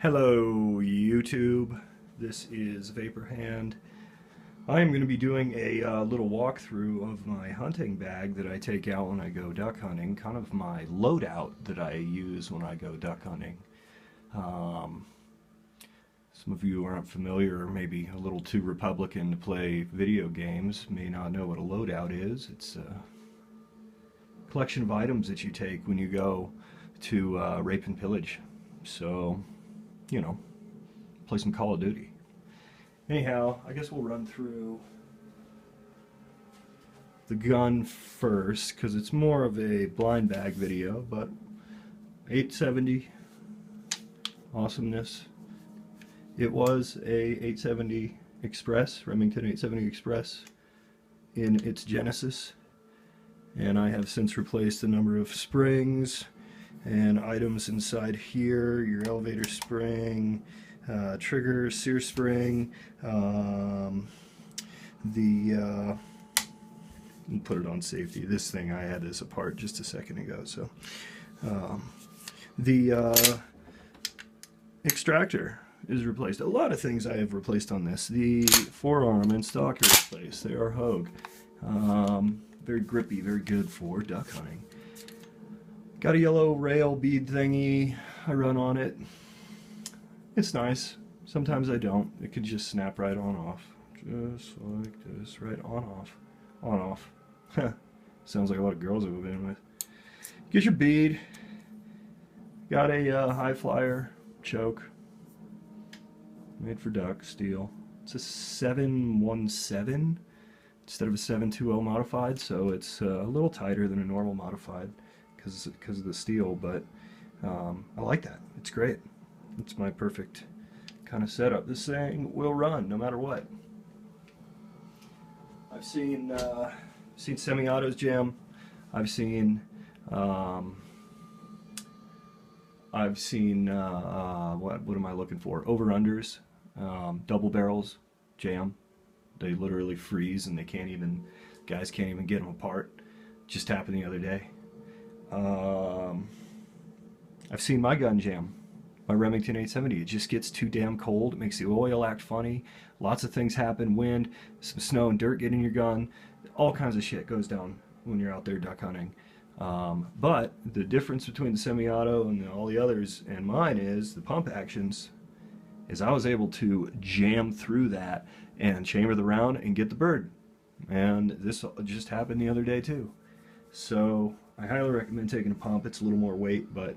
Hello YouTube, this is Vaporhand. I am going to be doing a little walkthrough of my hunting bag that I take out when I go duck hunting, kind of my loadout that I use when I go duck hunting. Some of you who aren't familiar or maybe a little too Republican to play video games may not know what a loadout is. It's a collection of items that you take when you go to rape and pillage. So, you know, play some Call of Duty. Anyhow, I guess we'll run through the gun first because it's more of a blind bag video, but 870 awesomeness. It was a 870 Express, Remington 870 Express in its genesis, and I have since replaced a number of springs and items inside here, your elevator spring, trigger, sear spring, we'll put it on safety. This thing, I had this apart just a second ago, so the extractor is replaced. A lot of things I have replaced on this. The forearm and stock are replaced. They are Hogue. Very grippy, very good for duck hunting. Got a yellow rail bead thingy I run on it. It's nice. Sometimes I don't. It can just snap right on off. Just like this, right on off. On off. Sounds like a lot of girls I've been with. Get your bead. Got a high flyer choke. Made for duck, steel. It's a 717 instead of a 720 modified, so it's a little tighter than a normal modified because of the steel, but I like that. It's great. It's my perfect kind of setup. This thing will run no matter what. I've seen semi-autos jam. I've seen what am I looking for? Over-unders, double barrels jam. They literally freeze and guys can't even get them apart. Just happened the other day. I've seen my gun jam, my Remington 870. It just gets too damn cold. It makes the oil act funny. Lots of things happen. Wind, some snow and dirt get in your gun. All kinds of shit goes down when you're out there duck hunting. But the difference between the semi-auto and all the others and mine is the pump actions. Is I was able to jam through that and chamber the round and get the bird. And this just happened the other day too. So I highly recommend taking a pump. It's a little more weight, but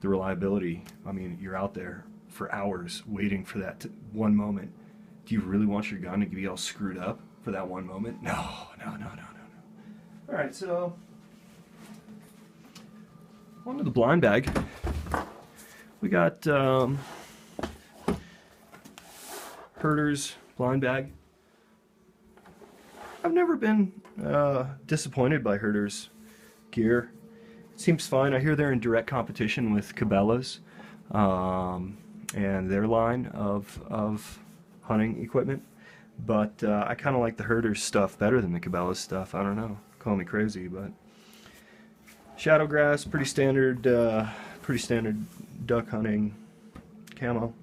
the reliability, I mean, you're out there for hours waiting for that one moment. Do you really want your gun to be all screwed up for that one moment? No. Alright, so onto the blind bag. We got Herder's blind bag. I've never been disappointed by Herder's gear. It seems fine. I hear they're in direct competition with Cabela's and their line of hunting equipment, but I kind of like the Herder's stuff better than the Cabela's stuff. I don't know. Call me crazy, but shadow grass, pretty standard duck hunting camo.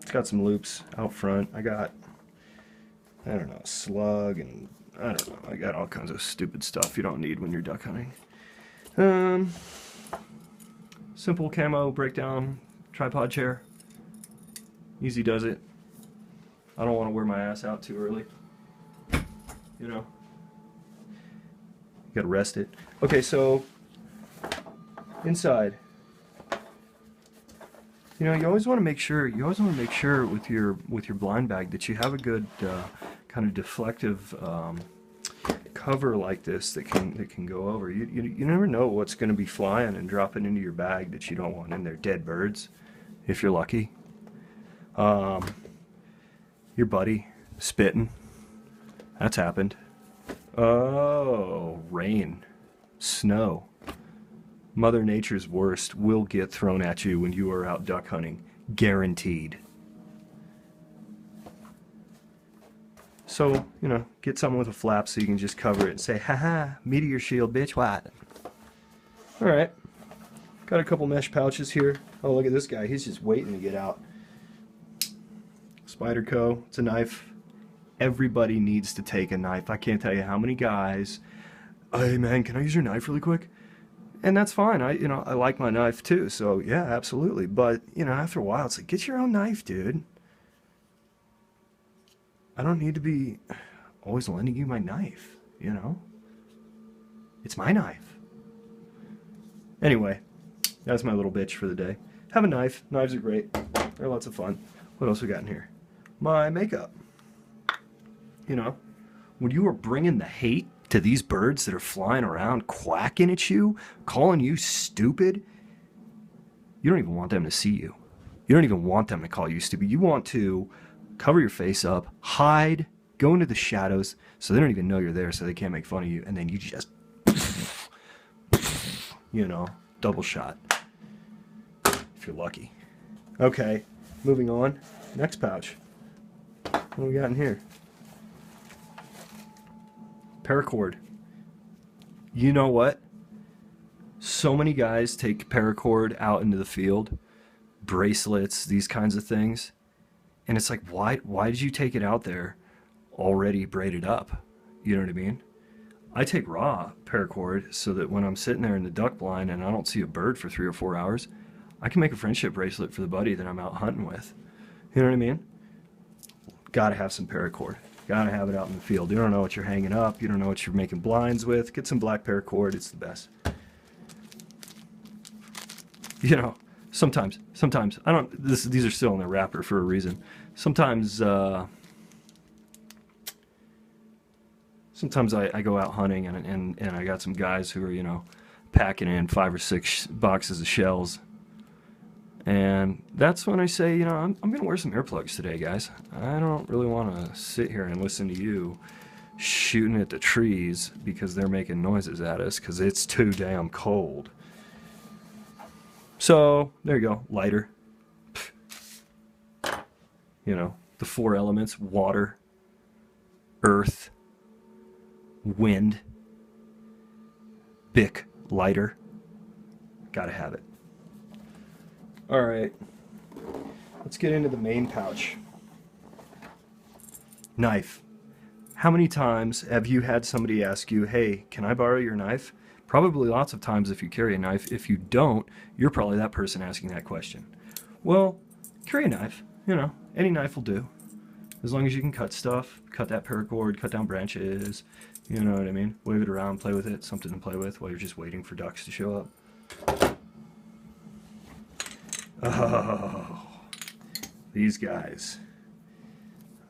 It's got some loops out front. I got, I don't know, a slug and I don't know. I got all kinds of stupid stuff you don't need when you're duck hunting. Simple camo breakdown tripod chair. Easy does it. I don't want to wear my ass out too early. You know. You gotta rest it. Okay, so inside. You know, you always want to make sure with your blind bag that you have a good kind of deflective cover like this that can go over. You never know what's going to be flying and dropping into your bag that you don't want in there. Dead birds, if you're lucky. Your buddy spitting. That's happened. Oh, rain, snow. Mother Nature's worst will get thrown at you when you are out duck hunting. Guaranteed. So, you know, get something with a flap so you can just cover it and say, haha, meteor shield, bitch, what? Alright. Got a couple mesh pouches here. Oh, look at this guy. He's just waiting to get out. Spyderco. It's a knife. Everybody needs to take a knife. I can't tell you how many guys, hey man, can I use your knife really quick? And that's fine. I like my knife too. So yeah, absolutely. But after a while, it's like, get your own knife, dude. I don't need to be always lending you my knife. It's my knife. Anyway, that's my little bitch for the day. Have a knife. Knives are great. They're lots of fun. What else we got in here? My makeup. When you are bringing the hate to these birds that are flying around quacking at you, calling you stupid, you don't even want them to see you. You don't even want them to call you stupid. You want to cover your face up, hide, go into the shadows so they don't even know you're there, so they can't make fun of you, and then you just, double shot. If you're lucky. Okay, moving on. Next pouch. What do we got in here? Paracord. You know what? So many guys take paracord out into the field, bracelets, these kinds of things, and it's like, why did you take it out there already braided up? You know what I mean? I take raw paracord so that when I'm sitting there in the duck blind and I don't see a bird for 3 or 4 hours, I can make a friendship bracelet for the buddy that I'm out hunting with. You know what I mean? Gotta have some paracord. Gotta have it out in the field. You don't know what you're hanging up. You don't know what you're making blinds with. Get some black paracord. It's the best. Sometimes I don't. These are still in the wrapper for a reason. Sometimes I go out hunting and I got some guys who are packing in 5 or 6 boxes of shells. And that's when I say, I'm going to wear some earplugs today, guys. I don't really want to sit here and listen to you shooting at the trees because they're making noises at us because it's too damn cold. So, there you go. Lighter. The 4 elements: water, earth, wind, Bic lighter. Gotta have it. Alright, let's get into the main pouch. Knife. How many times have you had somebody ask you, hey, can I borrow your knife? Probably lots of times if you carry a knife. If you don't, you're probably that person asking that question. Well, carry a knife. Any knife will do. As long as you can cut stuff, cut that paracord, cut down branches, you know what I mean? Wave it around, play with it, something to play with while you're just waiting for ducks to show up. Oh, these guys.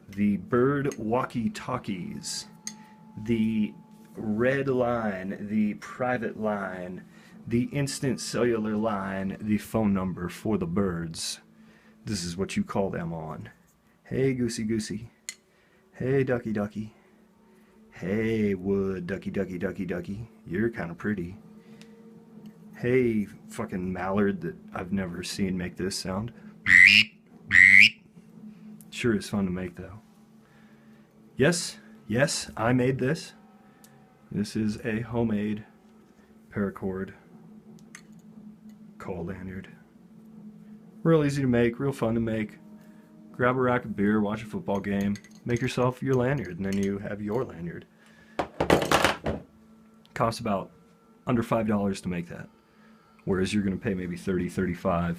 The bird walkie-talkies, the red line, the private line, the instant cellular line, the phone number for the birds. This is what you call them on. Hey, goosey goosey. Hey, ducky ducky. Hey, wood ducky ducky ducky ducky. You're kind of pretty. Hey, fucking mallard that I've never seen make this sound. Sure is fun to make, though. Yes, I made this. This is a homemade paracord call lanyard. Real easy to make, real fun to make. Grab a rack of beer, watch a football game, make yourself your lanyard, and then you have your lanyard. Costs about under $5 to make that. Whereas you're going to pay maybe $30, $35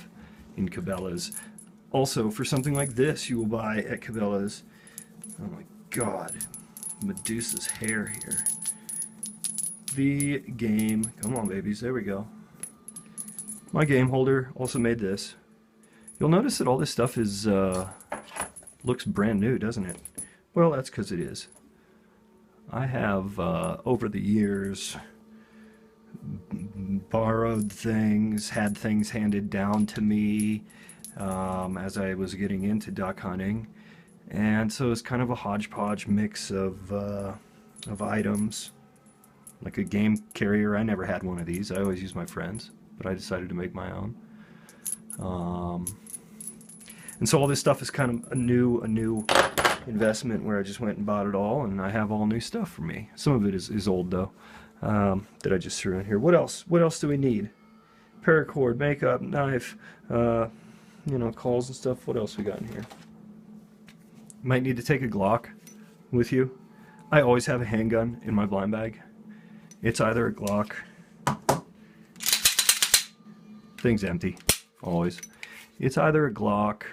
in Cabela's. Also, for something like this, you will buy at Cabela's. Oh my God, Medusa's hair here. The game, come on babies, there we go. My game holder also made this. You'll notice that all this stuff is looks brand new, doesn't it? Well, that's because it is. I have over the years borrowed things, had things handed down to me as I was getting into duck hunting, and so it's kind of a hodgepodge mix of items. Like a game carrier, I never had one of these. I always used my friends, but I decided to make my own. And so all this stuff is kind of a new investment where I just went and bought it all, and I have all new stuff for me. Some of it is old though, that I just threw in here. What else? What else do we need? Paracord, makeup, knife, you know, calls and stuff. What else we got in here? Might need to take a Glock with you. I always have a handgun in my blind bag. It's either a Glock. Thing's empty, always. It's either a Glock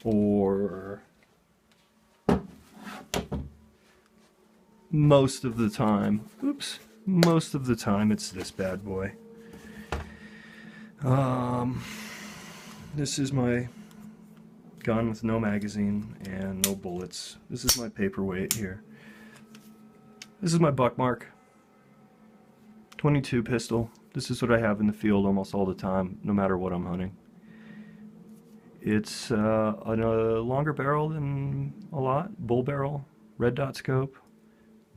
or most of the time, most of the time it's this bad boy. This is my gun with no magazine and no bullets. This is my paperweight here. This is my buckmark 22 pistol. This is what I have in the field almost all the time, no matter what I'm hunting. It's on a longer barrel than a lot, bull barrel, red dot scope,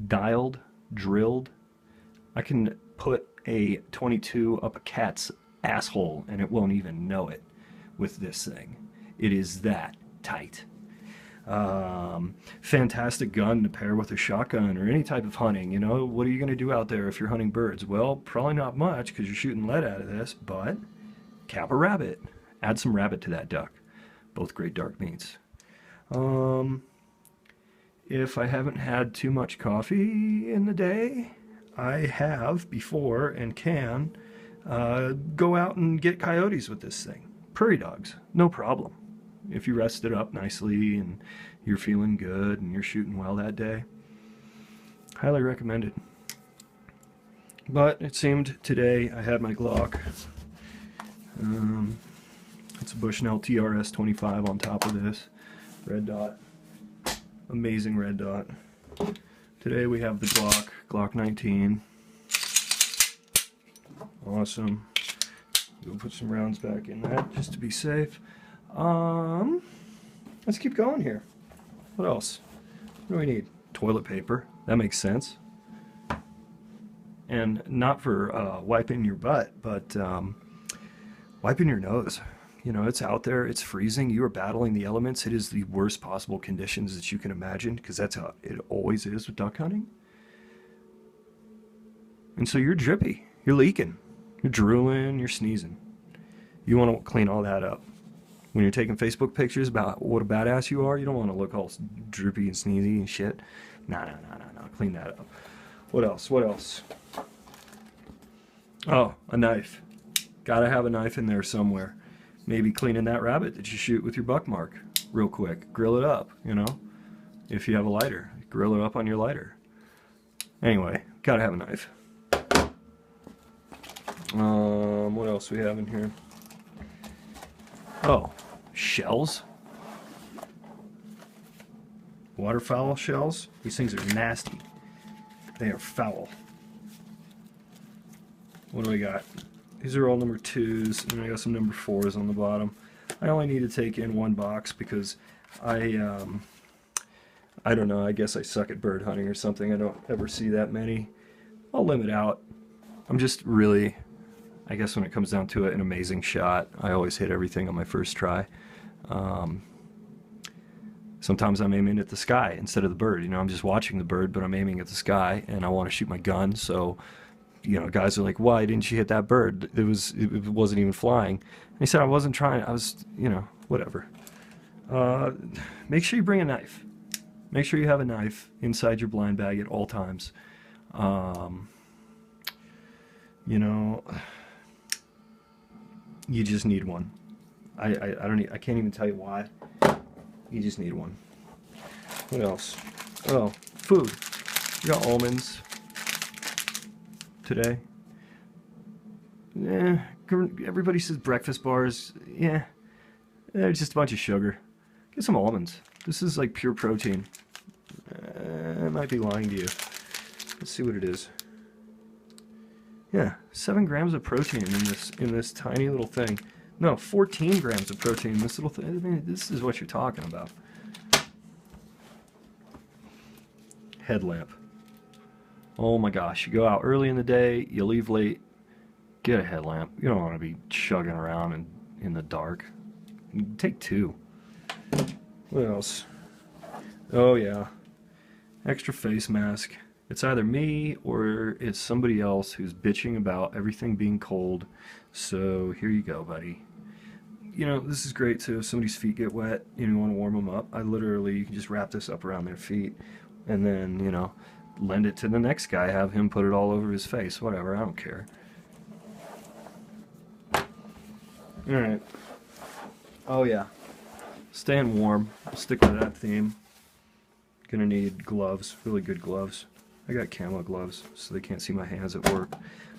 dialed, drilled. I can put a 22 up a cat's asshole and it won't even know it with this thing. It is that tight. Fantastic gun to pair with a shotgun or any type of hunting. You know, what are you going to do out there if you're hunting birds? Well, probably not much because you're shooting lead out of this, but cap a rabbit. Add some rabbit to that duck. Both great dark meats. If I haven't had too much coffee in the day, I have before and can go out and get coyotes with this thing. Prairie dogs, no problem. If you rest it up nicely and you're feeling good and you're shooting well that day, highly recommended. But it seemed today I had my Glock. It's a Bushnell TRS 25 on top of this. Red dot. Amazing red dot. Today we have the Glock 19. Awesome. We'll put some rounds back in that just to be safe. Let's keep going here. What else? What do we need? Toilet paper. That makes sense. And not for wiping your butt, but wiping your nose. You know, it's out there, it's freezing, you are battling the elements. It is the worst possible conditions that you can imagine, because that's how it always is with duck hunting. And so you're drippy, you're leaking, you're drooling, you're sneezing. You want to clean all that up. When you're taking Facebook pictures about what a badass you are, you don't want to look all droopy and sneezy and shit. No, clean that up. What else? What else? Oh, a knife. Gotta have a knife in there somewhere. Maybe cleaning that rabbit that you shoot with your buckmark real quick. Grill it up, you know. If you have a lighter, grill it up on your lighter. Anyway, gotta have a knife. What else we have in here? Oh, shells. Waterfowl shells. These things are nasty. They are foul. What do we got? These are all number 2s, and I got some number 4s on the bottom. I only need to take in one box because I don't know, I guess I suck at bird hunting or something. I don't ever see that many. I'll limit out. I'm just really, I guess when it comes down to it, an amazing shot. I always hit everything on my first try. Sometimes I'm aiming at the sky instead of the bird. You know, I'm just watching the bird, but I'm aiming at the sky, and I want to shoot my gun, so you know, guys are like, why didn't you hit that bird? It wasn't even flying. And he said, I wasn't trying. I was, you know, whatever. Make sure you bring a knife. Make sure you have a knife inside your blind bag at all times. You know, you just need one. I can't even tell you why. You just need one. What else? Oh, food. You got almonds. Today. Everybody says breakfast bars. Yeah, they're just a bunch of sugar. Get some almonds. This is like pure protein. I might be lying to you. Let's see what it is. Yeah, 7 grams of protein in this tiny little thing. No, 14 grams of protein in this little thing. I mean, this is what you're talking about. Headlamp. Oh my gosh, you go out early in the day, you leave late, get a headlamp. You don't want to be chugging around in the dark. Take 2. What else? Oh yeah, extra face mask. It's either me or it's somebody else who's bitching about everything being cold. So here you go, buddy. You know, this is great too. If somebody's feet get wet, you want to warm them up. You can just wrap this up around their feet and then, you know, lend it to the next guy, have him put it all over his face, whatever, I don't care. Alright. Oh yeah. Staying warm. I'll stick with that theme. Gonna need gloves, really good gloves. I got camo gloves, so they can't see my hands at work.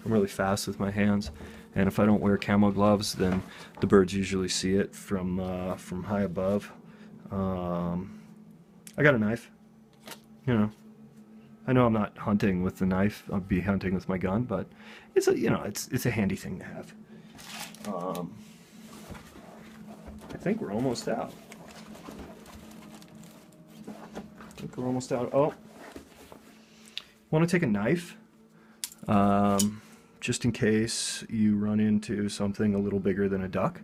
I'm really fast with my hands, and if I don't wear camo gloves, then the birds usually see it from high above. I got a knife. You know, I know I'm not hunting with the knife. I'll be hunting with my gun, but it's a, you know, it's a handy thing to have. I think we're almost out. Oh, want to take a knife, just in case you run into something a little bigger than a duck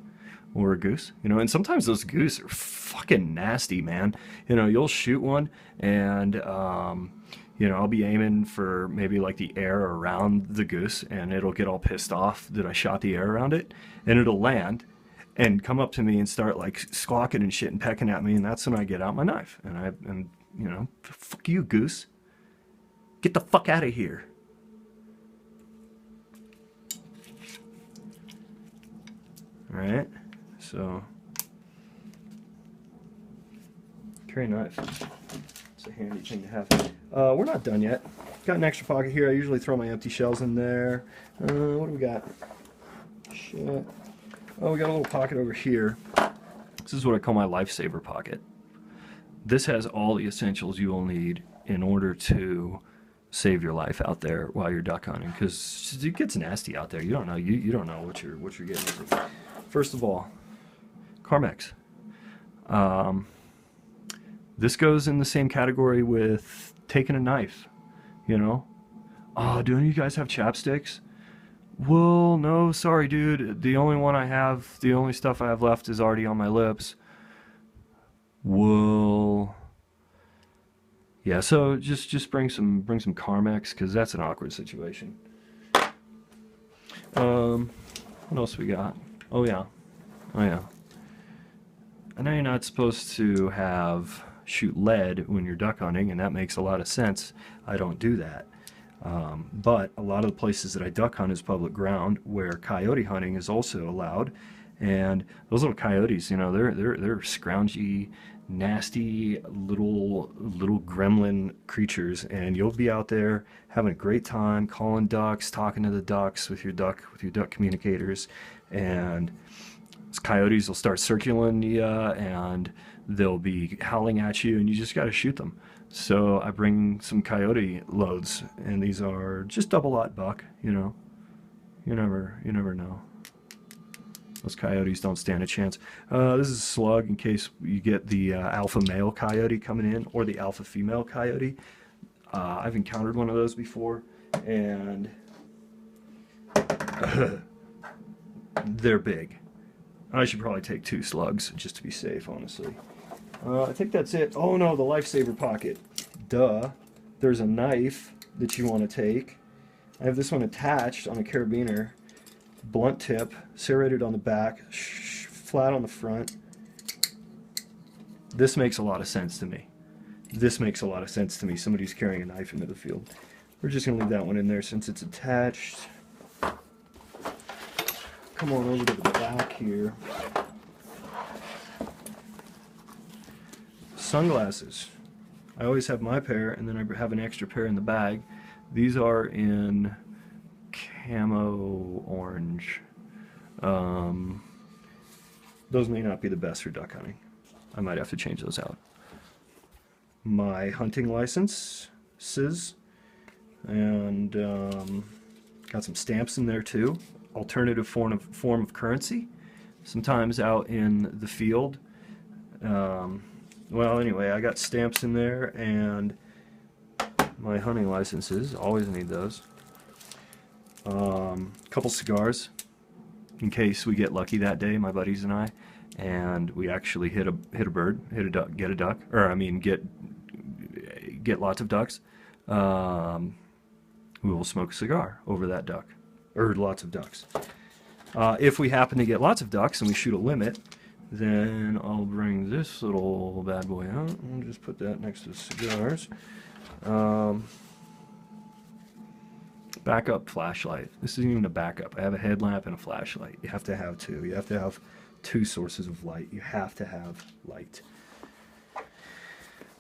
or a goose, you know. And sometimes those goose are fucking nasty, man. You know, you'll shoot one and you know, I'll be aiming for maybe like the air around the goose, and it'll get all pissed off that I shot the air around it, and it'll land and come up to me and start like squawking and shit and pecking at me, and that's when I get out my knife and you know, fuck you, goose. Get the fuck out of here. Alright, so carry a knife. It's a handy thing to have. We're not done yet. Got an extra pocket here. I usually throw my empty shells in there. What do we got? Shit. Oh, we got a little pocket over here. This is what I call my Lifesaver Pocket. This has all the essentials you will need in order to save your life out there while you're duck hunting, because it gets nasty out there. You don't know. You don't know what you're getting into. First of all, Carmex. This goes in the same category with taking a knife. You know, oh, do any of you guys have chapsticks? Well, no, sorry, dude. The only stuff I have left is already on my lips. Well, yeah. So just bring some Carmex, because that's an awkward situation. What else we got? Oh yeah. I know you're not supposed to shoot lead when you're duck hunting, and that makes a lot of sense. I don't do that. But a lot of the places that I duck hunt is public ground where coyote hunting is also allowed, and those little coyotes, you know, they're scroungy, nasty little gremlin creatures, and you'll be out there having a great time calling ducks, talking to the ducks with your duck communicators, and those coyotes will start circling you, and they'll be howling at you, and you just got to shoot them. So I bring some coyote loads, and these are just double-aught buck, you know. You never know. Those coyotes don't stand a chance. This is a slug in case you get the alpha male coyote coming in, or the alpha female coyote. I've encountered one of those before, and they're big. I should probably take 2 slugs just to be safe, honestly. I think that's it. Oh no, the Lifesaver Pocket. Duh. There's a knife that you want to take. I have this one attached on a carabiner. Blunt tip, serrated on the back, flat on the front. This makes a lot of sense to me. Somebody's carrying a knife into the field. We're just going to leave that one in there since it's attached. Come on over to the back here. Sunglasses. I always have my pair, and then I have an extra pair in the bag. These are in camo orange. Those may not be the best for duck hunting. I might have to change those out. My hunting licenses, and got some stamps in there too. Alternative form of currency. Sometimes out in the field. Well, anyway, I got stamps in there, and my hunting licenses. Always need those. Couple cigars, in case we get lucky that day, my buddies and I, and we actually hit a bird, hit a duck, get a duck, or I mean get lots of ducks. We will smoke a cigar over that duck, or lots of ducks. If we happen to get lots of ducks and we shoot a limit, then I'll bring this little bad boy out and just put that next to the cigars. Backup flashlight. This isn't even a backup. I have a headlamp and a flashlight. You have to have two. You have to have two sources of light. You have to have light.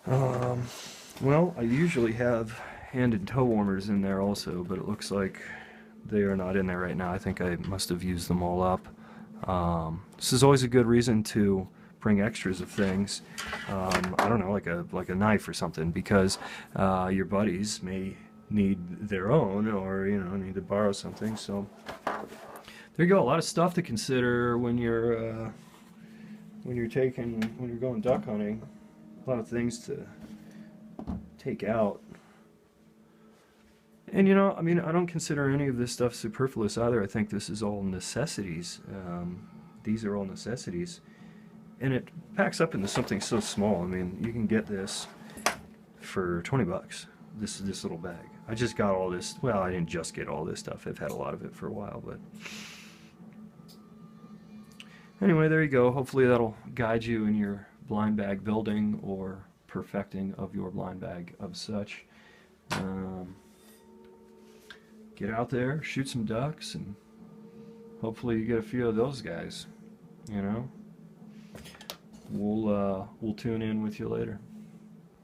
Well, I usually have hand and toe warmers in there also, but it looks like they are not in there right now. I think I must have used them all up. This is always a good reason to bring extras of things. I don't know, like a knife or something, because your buddies may need their own, or need to borrow something. So there you go. A lot of stuff to consider when you're going duck hunting. A lot of things to take out. And I mean, I don't consider any of this stuff superfluous either. I think this is all necessities. These are all necessities. And it packs up into something so small. I mean, you can get this for 20 bucks. This little bag. I just got all this. Well, I didn't just get all this stuff. I've had a lot of it for a while, but anyway, there you go. Hopefully that'll guide you in your blind bag building or perfecting of your blind bag of such. Get out there, shoot some ducks, and hopefully you get a few of those guys. We'll tune in with you later.